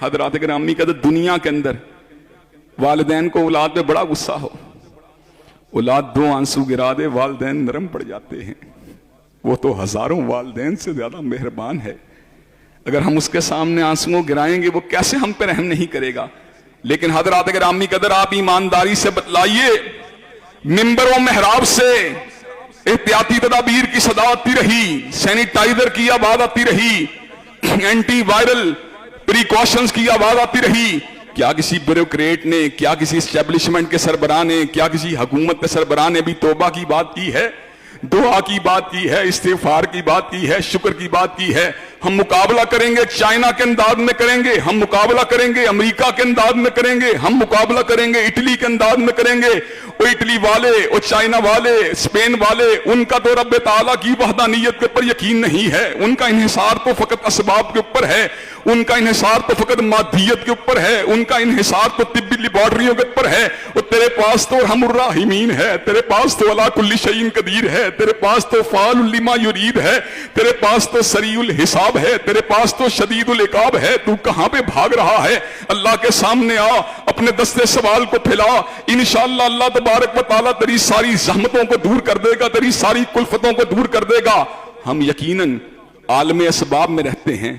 حضرات گرامی کا دنیا کے اندر والدین کو اولاد پہ بڑا غصہ ہو، اولاد 2 آنسو گرا دے والدین نرم پڑ جاتے ہیں، وہ تو ہزاروں والدین سے زیادہ مہربان ہے۔ اگر ہم اس کے سامنے آنسو گرائیں گے وہ کیسے ہم پہ رحم نہیں کرے گا؟ لیکن حضرات گرامی قدر آپ ایمانداری سے بتلائیے، منبر و محراب سے احتیاطی تدابیر کی صدا آتی رہی، سینیٹائزر کی آواز آتی رہی، اینٹی وائرل پریکاشنز کی آواز آتی رہی۔ کیا کسی بیوروکریٹ نے، کیا کسی اسٹیبلشمنٹ کے سربراہ نے، کیا کسی حکومت کے سربراہ نے بھی توبہ کی بات کی ہے، دعا کی بات کی ہے، استغفار کی بات کی ہے، شکر کی بات کی ہے؟ ہم مقابلہ کریں گے چائنا کے انداز میں کریں گے، ہم مقابلہ کریں گے امریکہ کے انداز میں کریں گے، ہم مقابلہ کریں گے اٹلی کے انداز میں کریں گے۔ وہ اٹلی والے، وہ چائنا والے، اسپین والے، ان کا تو رب تعالیٰ کی وحدانیت کے اوپر یقین نہیں ہے، ان کا انحصار تو فقط اسباب کے اوپر ہے، ان کا انحصار تو فقط مادیت کے اوپر ہے، ان کا انحصار تو طبی لیبارٹریوں کے اوپر ہے۔ وہ تیرے پاس تو ارحم الراحمین ہے، تیرے پاس تو علی کل شیء قدیر ہے، تیرے پاس تو فعال لما یرید ہے، تیرے پاس تو سریع الحساب ہے، تیرے پاس تو شدید العقاب ہے۔ تو کہاں پہ بھاگ رہا ہے؟ اللہ کے سامنے آ، اپنے دستے سوال کو پھیلا، انشاءاللہ اللہ تبارک و تعالیٰ تیری ساری زحمتوں کو دور کر دے گا، تیری ساری کلفتوں کو دور کر دے گا۔ ہم یقیناً عالم اسباب میں رہتے ہیں،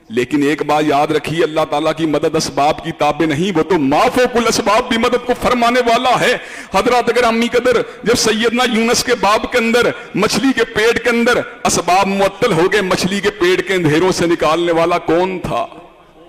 لیکن ایک بات یاد رکھیے، اللہ تعالیٰ کی مدد اسباب کی تابع نہیں، وہ تو ما فوق الاسباب بھی مدد کو فرمانے والا ہے۔ حضرات اگر امی قدر جب سیدنا یونس کے باب کے اندر مچھلی کے پیٹ کے اندر اسباب معطل ہو گئے، مچھلی کے پیٹ کے اندھیروں سے نکالنے والا کون تھا؟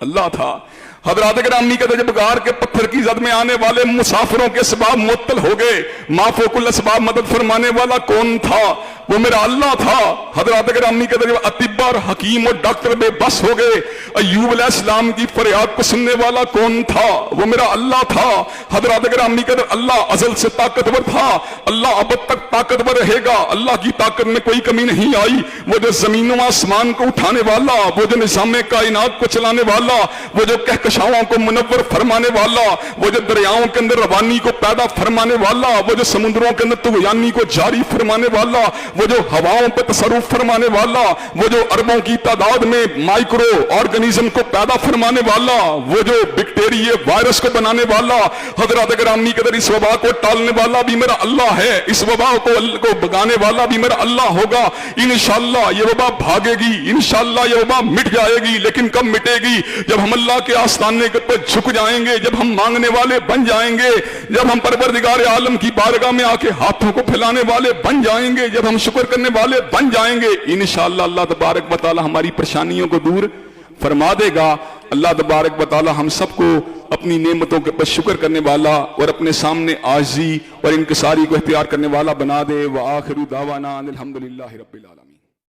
اللہ تھا۔ حضرات اگر امی قدر جب غار کے پتھر کی زد میں آنے والے مسافروں کے اسباب معطل ہو گئے، ما فوق الاسباب مدد فرمانے والا کون تھا؟ وہ میرا اللہ تھا۔ حضرات اگر امی قدر جب اطباء اور حکیم اور ڈاکٹر بے بس ہو گئے، ایوب علیہ السلام کی فریاد کو سننے والا کون تھا؟ وہ میرا اللہ تھا۔ حضرات اگر امی قدر اللہ ازل سے طاقتور تھا، اللہ ابد تک طاقتور رہے گا، اللہ کی طاقت میں کوئی کمی نہیں آئی۔ وہ جو زمین و آسمان کو اٹھانے والا، وہ جو نظام کائنات کو چلانے والا، وہ جو کہکشاؤں کو منور فرمانے والا، وہ جو دریاؤں کے اندر روانی کو پیدا فرمانے والا، وہ جو سمندروں کے اندر طغیانی کو جاری فرمانے والا، وہ جو ہواؤں پہ تصرف فرمانے والا، وہ جو اربوں کی تعداد میں مائکرو آرگنیزم کو پیدا فرمانے والا، وہ جو بیکٹیریا وائرس کو بنانے والا، حضرات گرامی قدر اس وبا کو ٹالنے والا بھی میرا اللہ ہے، اس وبا کو بگانے والا بھی میرا اللہ ہوگا۔ انشاءاللہ یہ وبا بھاگے گی، انشاءاللہ یہ وبا مٹ جائے گی، لیکن کب مٹے گی؟ جب ہم اللہ کے آستانے کے اوپر جھک جائیں گے، جب ہم مانگنے والے بن جائیں گے، جب ہم پروردگار عالم کی بارگاہ میں آ کے ہاتھوں کو پھیلانے والے بن جائیں گے، جب ہم شکر کرنے والے بن جائیں گے، انشاءاللہ اللہ تبارک و تعالی ہماری پریشانیوں کو دور فرما دے گا۔ اللہ تبارک و تعالی ہم سب کو اپنی نعمتوں کے پر شکر کرنے والا اور اپنے سامنے عاجزی اور انکساری کو اختیار کرنے والا بنا دے۔ وآخر دعوانا الحمدللہ رب العالمین۔